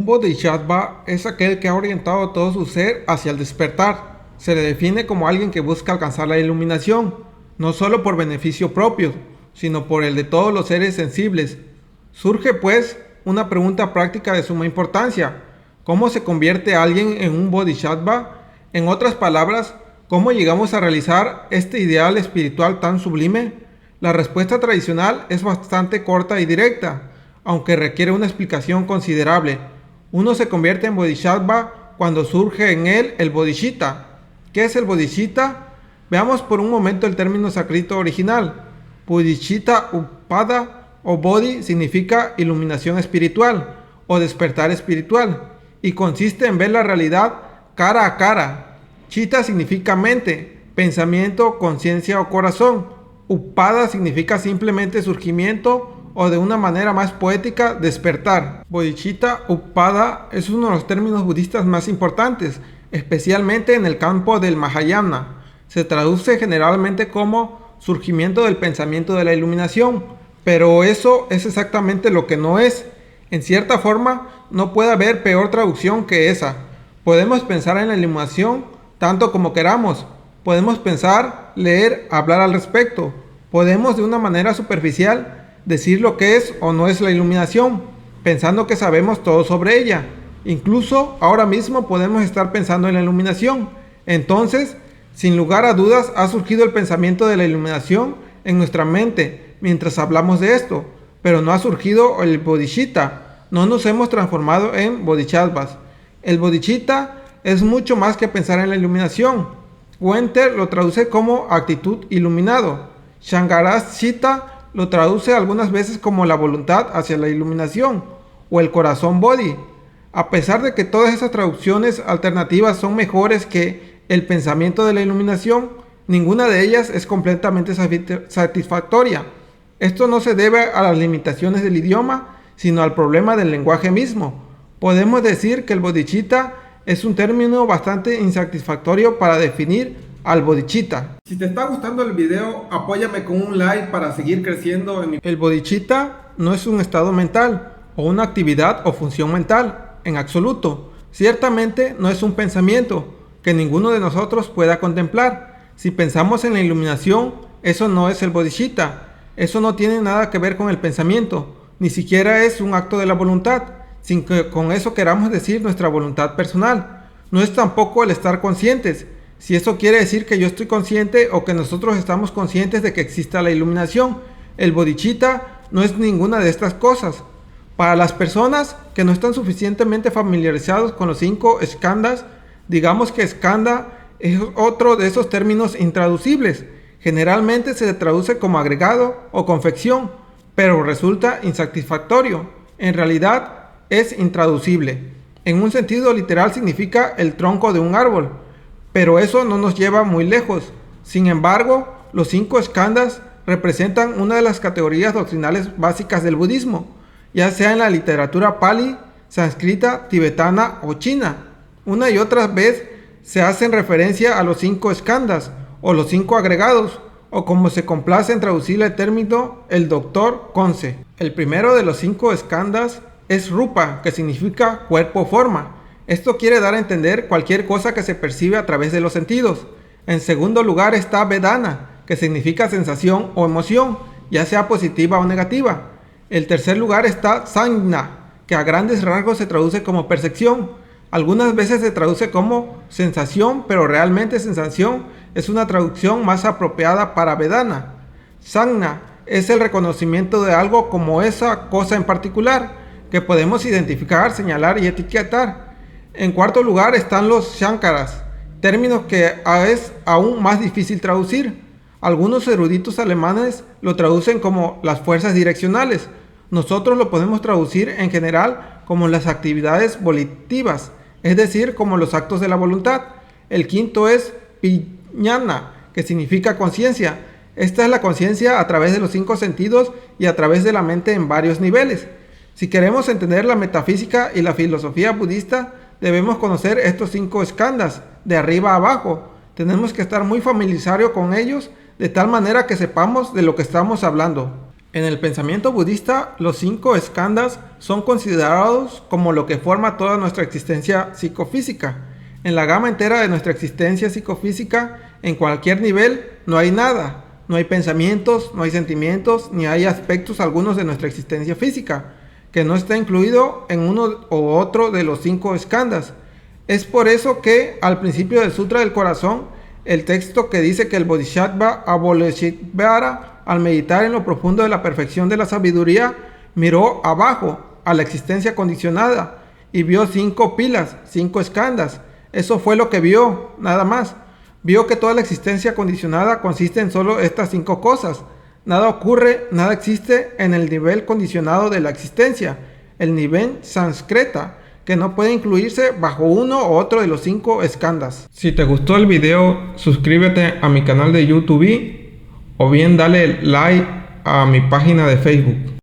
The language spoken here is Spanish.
Un bodhisattva es aquel que ha orientado todo su ser hacia el despertar. Se le define como alguien que busca alcanzar la iluminación, no solo por beneficio propio, sino por el de todos los seres sensibles. Surge, pues, una pregunta práctica de suma importancia. ¿Cómo se convierte alguien en un bodhisattva? En otras palabras, ¿cómo llegamos a realizar este ideal espiritual tan sublime? La respuesta tradicional es bastante corta y directa, aunque requiere una explicación considerable. Uno se convierte en bodhisattva cuando surge en él el bodhicitta. ¿Qué es el bodhicitta? Veamos por un momento el término sánscrito original. Bodhicitta Upada o bodhi significa iluminación espiritual o despertar espiritual y consiste en ver la realidad cara a cara. Chitta significa mente, pensamiento, conciencia o corazón. Upada significa simplemente surgimiento o de una manera más poética, despertar. Bodhicitta Upada es uno de los términos budistas más importantes, especialmente en el campo del Mahayana. Se traduce generalmente como surgimiento del pensamiento de la iluminación, pero eso es exactamente lo que no es. En cierta forma, no puede haber peor traducción que esa. Podemos pensar en la iluminación tanto como queramos. Podemos pensar, leer, hablar al respecto. Podemos de una manera superficial decir lo que es o no es la iluminación, pensando que sabemos todo sobre ella. Incluso ahora mismo podemos estar pensando en la iluminación. Entonces, sin lugar a dudas, ha surgido el pensamiento de la iluminación en nuestra mente mientras hablamos de esto, pero no ha surgido el bodhicitta. No nos hemos transformado en bodhisattvas. El bodhicitta es mucho más que pensar en la iluminación. Wenter lo traduce como actitud iluminado. Shankaracharya lo traduce algunas veces como la voluntad hacia la iluminación o el corazón bodhi. A pesar de que todas esas traducciones alternativas son mejores que el pensamiento de la iluminación, ninguna de ellas es completamente satisfactoria. Esto no se debe a las limitaciones del idioma, sino al problema del lenguaje mismo. Podemos decir que el bodhicitta es un término bastante insatisfactorio para definir al bodhicitta. Si te está gustando el video, apóyame con un like para seguir creciendo en mi... El bodhicitta no es un estado mental o una actividad o función mental, en absoluto. Ciertamente no es un pensamiento que ninguno de nosotros pueda contemplar. Si pensamos en la iluminación, eso no es el bodhicitta. Eso no tiene nada que ver con el pensamiento, ni siquiera es un acto de la voluntad, sin que con eso queramos decir nuestra voluntad personal. No es tampoco el estar conscientes, si eso quiere decir que yo estoy consciente o que nosotros estamos conscientes de que exista la iluminación. El bodhicitta no es ninguna de estas cosas. Para las personas que no están suficientemente familiarizados con los 5 skandhas, digamos que skandha es otro de esos términos intraducibles. Generalmente se traduce como agregado o confección, pero resulta insatisfactorio. En realidad es intraducible. En un sentido literal significa el tronco de un árbol, pero eso no nos lleva muy lejos. Sin embargo, los 5 skandhas representan una de las categorías doctrinales básicas del budismo, ya sea en la literatura pali, sánscrita, tibetana o china. Una y otra vez se hacen referencia a los 5 skandhas o los 5 agregados, o como se complace en traducir el término el doctor Conce. El primero de los 5 skandhas es rupa, que significa cuerpo o forma. Esto quiere dar a entender cualquier cosa que se percibe a través de los sentidos. En segundo lugar está vedana, que significa sensación o emoción, ya sea positiva o negativa. En tercer lugar está sangna, que a grandes rasgos se traduce como percepción. Algunas veces se traduce como sensación, pero realmente sensación es una traducción más apropiada para vedana. Sangna es el reconocimiento de algo como esa cosa en particular, que podemos identificar, señalar y etiquetar. En cuarto lugar están los shankaras, términos que es aún más difícil traducir. Algunos eruditos alemanes lo traducen como las fuerzas direccionales. Nosotros lo podemos traducir en general como las actividades volitivas, es decir, como los actos de la voluntad. El quinto es vijnana, que significa conciencia. Esta es la conciencia a través de los 5 sentidos y a través de la mente en varios niveles. Si queremos entender la metafísica y la filosofía budista, debemos conocer estos 5 skandhas de arriba a abajo. Tenemos que estar muy familiarizados con ellos de tal manera que sepamos de lo que estamos hablando. En el pensamiento budista, los 5 skandhas son considerados como lo que forma toda nuestra existencia psicofísica. En la gama entera de nuestra existencia psicofísica, en cualquier nivel, no hay nada. No hay pensamientos, no hay sentimientos, ni hay aspectos algunos de nuestra existencia física, que no está incluido en uno u otro de los 5 skandhas. Es por eso que, al principio del Sutra del Corazón, el texto que dice que el Bodhisattva Avalokitesvara, al meditar en lo profundo de la perfección de la sabiduría, miró abajo a la existencia condicionada y vio 5 pilas, 5 skandhas. Eso fue lo que vio, nada más. Vio que toda la existencia condicionada consiste en solo estas 5 cosas. Nada ocurre, nada existe en el nivel condicionado de la existencia, el nivel Sanskreta, que no puede incluirse bajo uno u otro de los 5 skandhas. Si te gustó el video, suscríbete a mi canal de YouTube o bien dale like a mi página de Facebook.